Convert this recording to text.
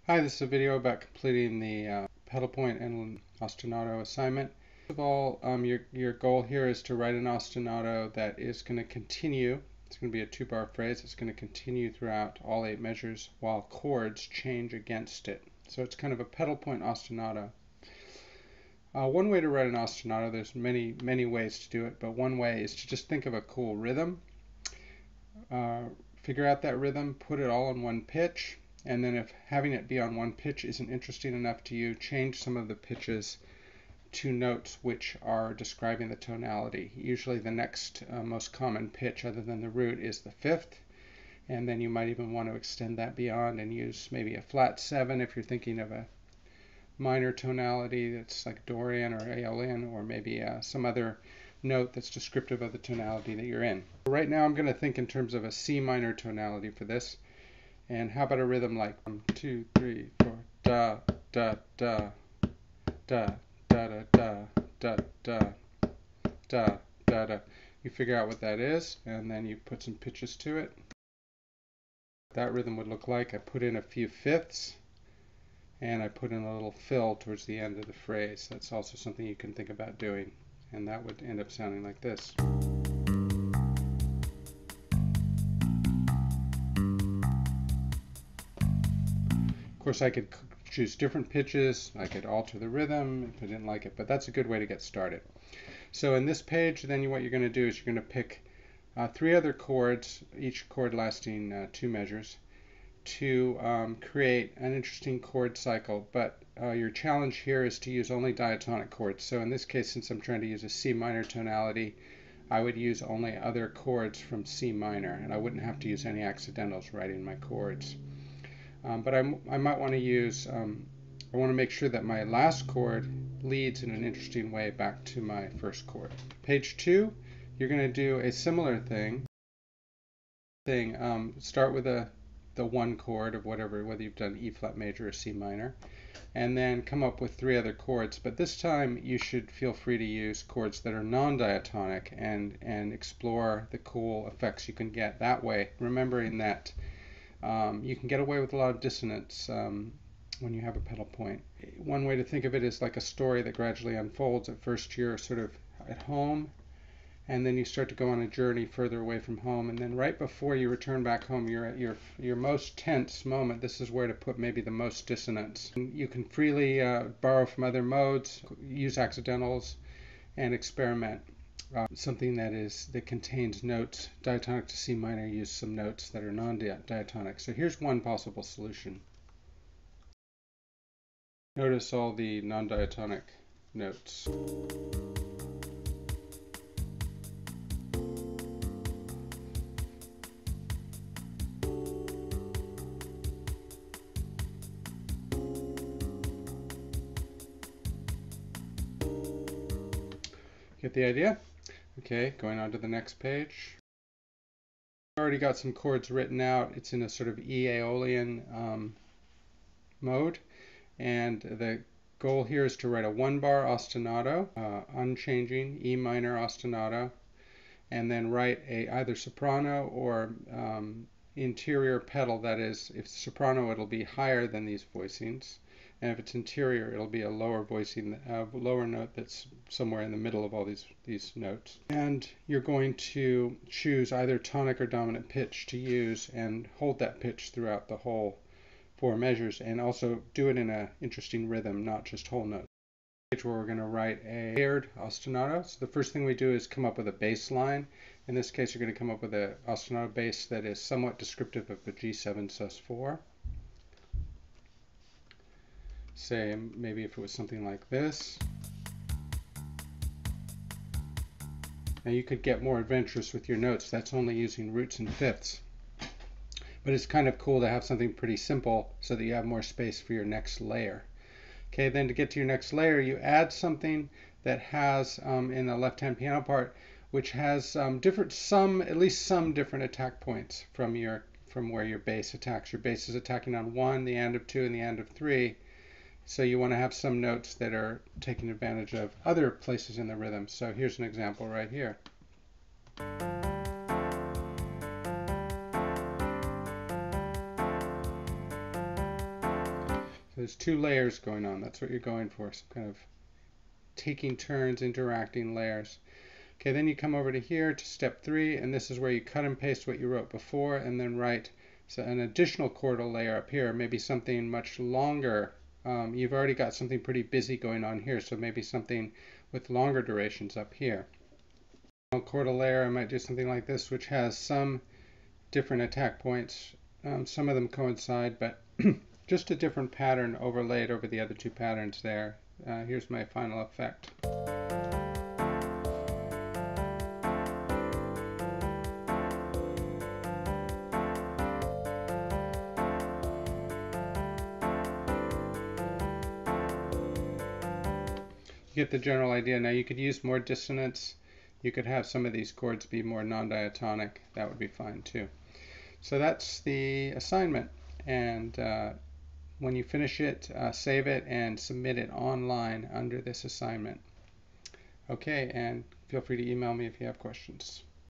Hi, this is a video about completing the pedal point and ostinato assignment. First of all, your goal here is to write an ostinato that is going to continue. It's going to be a 2-bar phrase. It's going to continue throughout all 8 measures while chords change against it. So it's kind of a pedal point ostinato. One way to write an ostinato, there's many ways to do it, but one way is to just think of a cool rhythm. Figure out that rhythm, put it all in one pitch. And then if having it be on one pitch isn't interesting enough to you, change some of the pitches to notes which are describing the tonality. Usually the next most common pitch other than the root is the 5th. And then you might even want to extend that beyond and use maybe a flat 7 if you're thinking of a minor tonality that's like Dorian or Aeolian, or maybe some other note that's descriptive of the tonality that you're in. Right now I'm going to think in terms of a C minor tonality for this. And how about a rhythm like 1, 2, 3, 4, da, da, da, da, da, da, da, da, da, da, da, da. You figure out what that is, and then you put some pitches to it. That rhythm would look like, I put in a few fifths, and I put in a little fill towards the end of the phrase. That's also something you can think about doing, and that would end up sounding like this. Of course, I could choose different pitches. I could alter the rhythm if I didn't like it, but that's a good way to get started. So in this page, then what you're going to do is you're going to pick 3 other chords, each chord lasting 2 measures, to create an interesting chord cycle. But your challenge here is to use only diatonic chords. So in this case, since I'm trying to use a C minor tonality, I would use only other chords from C minor, and I wouldn't have to use any accidentals writing my chords. But I might want to use, I want to make sure that my last chord leads in an interesting way back to my first chord. Page 2, you're going to do a similar thing. Start with the 1 chord of whether you've done E flat major or C minor, and then come up with 3 other chords. But this time you should feel free to use chords that are non-diatonic and explore the cool effects you can get that way, remembering that you can get away with a lot of dissonance when you have a pedal point. One way to think of it is like a story that gradually unfolds. At first you're sort of at home, and then you start to go on a journey further away from home, and then right before you return back home, you're at your most tense moment. This is where to put maybe the most dissonance. You can freely borrow from other modes, use accidentals, and experiment. Something that contains notes diatonic to C minor, use some notes that are non-diatonic. So here's one possible solution. Notice all the non-diatonic notes. Get the idea? Okay, going on to the next page. I've already got some chords written out. It's in a sort of E Aeolian mode, and the goal here is to write a 1-bar ostinato, unchanging E minor ostinato, and then write a either soprano or interior pedal. That is, if it's soprano, it'll be higher than these voicings. And if it's interior, it'll be a lower voicing, lower note that's somewhere in the middle of all these notes. And you're going to choose either tonic or dominant pitch to use and hold that pitch throughout the whole 4 measures, and also do it in an interesting rhythm, not just whole notes. Where we're going to write a layered ostinato. So the first thing we do is come up with a bass line. In this case, you're going to come up with an ostinato bass that is somewhat descriptive of a G7 sus4. Say maybe if it was something like this. Now you could get more adventurous with your notes. That's only using roots and fifths. But it's kind of cool to have something pretty simple so that you have more space for your next layer. Okay, then to get to your next layer, you add something that has in the left-hand piano part, which has at least some different attack points from where your bass attacks. Your bass is attacking on 1, the end of 2, and the end of 3. So you want to have some notes that are taking advantage of other places in the rhythm. So here's an example right here. there's two layers going on. That's what you're going for, some kind of taking turns, interacting layers. Okay, then you come over to here to step 3, and this is where you cut and paste what you wrote before and then write an additional chordal layer up here, maybe something much longer. You've already got something pretty busy going on here, so maybe something with longer durations up here. Chordal layer, I might do something like this, which has some different attack points. Some of them coincide, but just a different pattern overlaid over the other two patterns there. Here's my final effect. You get the general idea. Now you could use more dissonance. You could have some of these chords be more non-diatonic. That would be fine too. So that's the assignment. And when you finish it, save it and submit it online under this assignment. Okay, and feel free to email me if you have questions.